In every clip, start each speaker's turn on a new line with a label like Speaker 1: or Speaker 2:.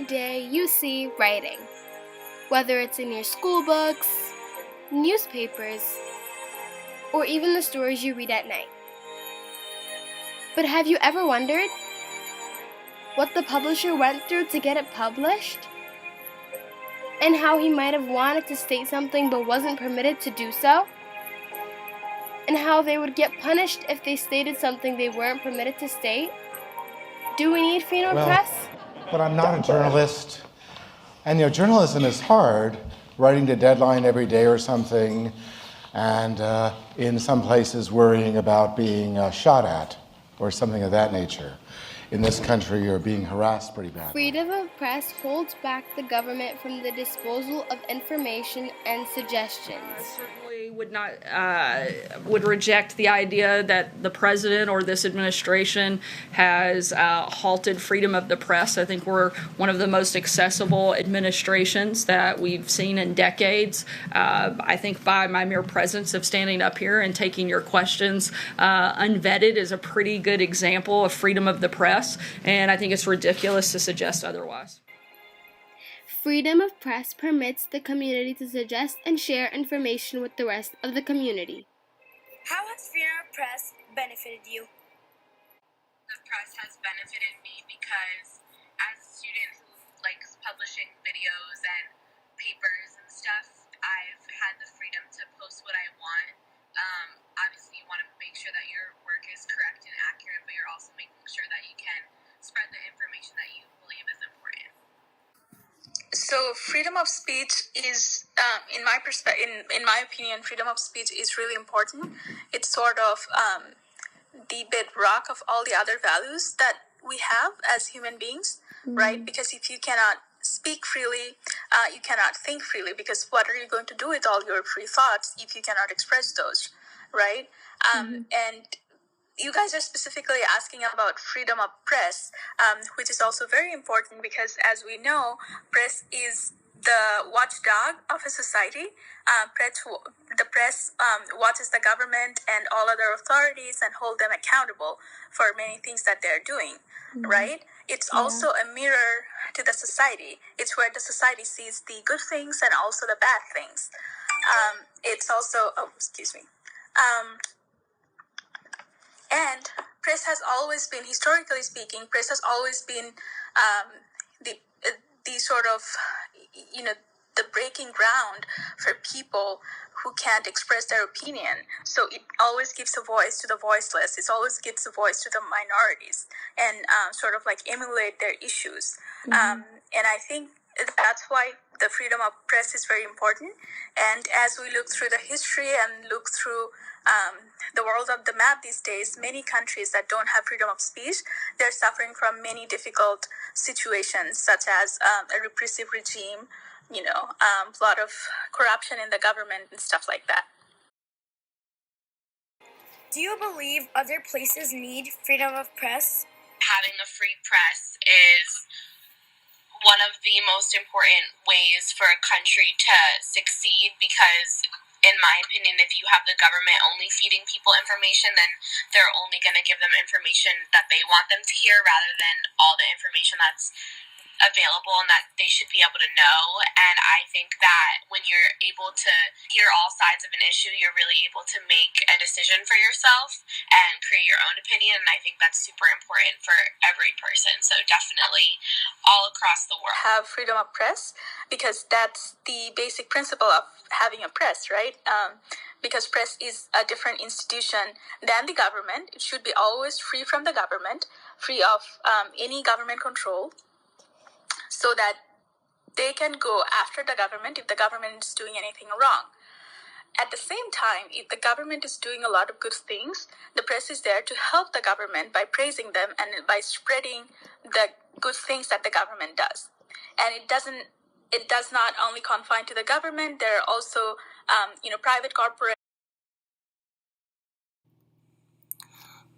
Speaker 1: day you see writing, whether it's in your school books, newspapers, or even the stories you read at night. But have you ever wondered what the publisher went through to get it published? And how he might have wanted to state something but wasn't permitted to do so? And how they would get punished if they stated something they weren't permitted to state? Do we need freedom of press?
Speaker 2: But I'm not a journalist. And journalism is hard, writing to deadline every day or something, and in some places worrying about being shot at or something of that nature. In this country, you're being harassed pretty badly.
Speaker 1: Freedom of press holds back the government from the disposal of information and suggestions.
Speaker 3: I certainly would reject the idea that the president or this administration has halted freedom of the press. I think we're one of the most accessible administrations that we've seen in decades. I think by my mere presence of standing up here and taking your questions unvetted is a pretty good example of freedom of the press. And I think it's ridiculous to suggest otherwise.
Speaker 1: Freedom of press permits the community to suggest and share information with the rest of the community.
Speaker 4: How has freedom of press benefited you?
Speaker 5: The press has benefited me because as a student who likes publishing videos and papers and stuff, I've had the freedom to post what I want. Obviously, you want to make sure that your work is correct and accurate, but you're also making sure that you can spread the information that you believe is important.
Speaker 6: So freedom of speech is, in my opinion, freedom of speech is really important. It's sort of the bedrock of all the other values that we have as human beings, right? Because if you cannot speak freely, you cannot think freely, because what are you going to do with all your free thoughts if you cannot express those, right? And you guys are specifically asking about freedom of press, which is also very important because, as we know, press is the watchdog of a society. The press watches the government and all other authorities and hold them accountable for many things that they're doing, right? It's also a mirror to the society. It's where the society sees the good things and also the bad things. It's also, and press has always been, historically speaking, press has always been the sort of, the breaking ground for people who can't express their opinion. So it always gives a voice to the voiceless. It always gives a voice to the minorities and sort of like emulate their issues. And I think that's why the freedom of press is very important. And as we look through the history and look through the world of the map these days, many countries that don't have freedom of speech, they're suffering from many difficult situations, such as a repressive regime, a lot of corruption in the government and stuff like that.
Speaker 4: Do you believe other places need freedom of press?
Speaker 5: Having a free press is one of the most important ways for a country to succeed because, in my opinion, if you have the government only feeding people information, then they're only going to give them information that they want them to hear rather than all the information that's available and that they should be able to know. And I think that when you're able to hear all sides of an issue, you're really able to make a decision for yourself and create your own opinion. And I think that's super important for every person. So definitely all across the world.
Speaker 6: Have freedom of press because that's the basic principle of having a press, right? Because press is a different institution than the government. It should be always free from the government, free of any government control, so that they can go after the government if the government is doing anything wrong. At the same time, if the government is doing a lot of good things, the press is there to help the government by praising them and by spreading the good things that the government does. And it does not only confine to the government. There are also, private corporate.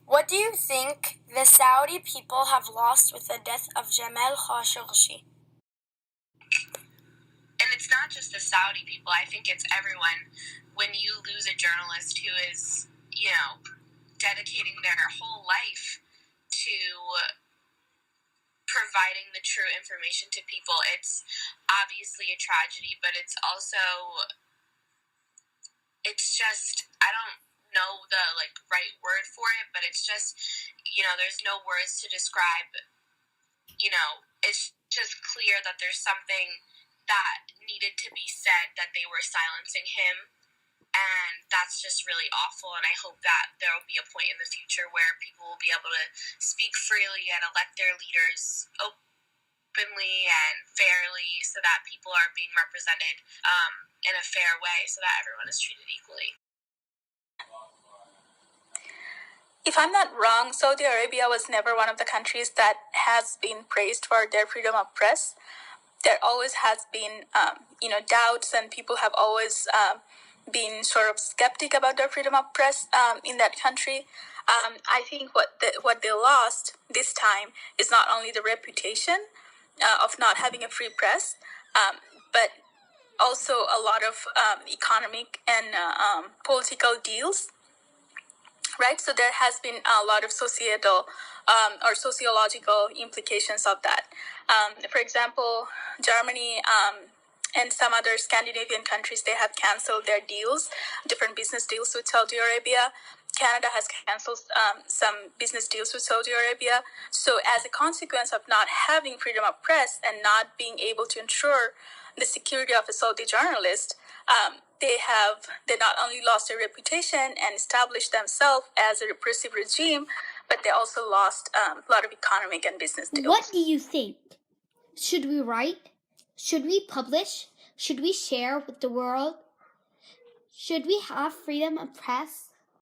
Speaker 4: What do you think the Saudi people have lost with the death of Jamal Khashoggi?
Speaker 5: And it's not just the Saudi people. I think it's everyone. When you lose a journalist who is, dedicating their whole life to providing the true information to people. It's obviously a tragedy, but it's just, I don't know the right word for it, but it's just, there's no words to describe, it's just clear that there's something that needed to be said, that they were silencing him. And that's just really awful. And I hope that there will be a point in the future where people will be able to speak freely and elect their leaders openly and fairly, so that people are being represented in a fair way, so that everyone is treated equally.
Speaker 6: If I'm not wrong, Saudi Arabia was never one of the countries that has been praised for their freedom of press. There always has been, doubts, and people have always been sort of skeptic about their freedom of press in that country. I think what they lost this time is not only the reputation of not having a free press, but also a lot of economic and political deals. Right, so there has been a lot of societal or sociological implications of that. For example, Germany and some other Scandinavian countries, they have canceled their deals, different business deals with Saudi Arabia. Canada has canceled some business deals with Saudi Arabia. So as a consequence of not having freedom of press and not being able to ensure the security of a Saudi journalist, they not only lost their reputation and established themselves as a repressive regime, but they also lost a lot of economic and business deals.
Speaker 7: What do you think? Should we write? Should we publish? Should we share with the world? Should we have freedom of press?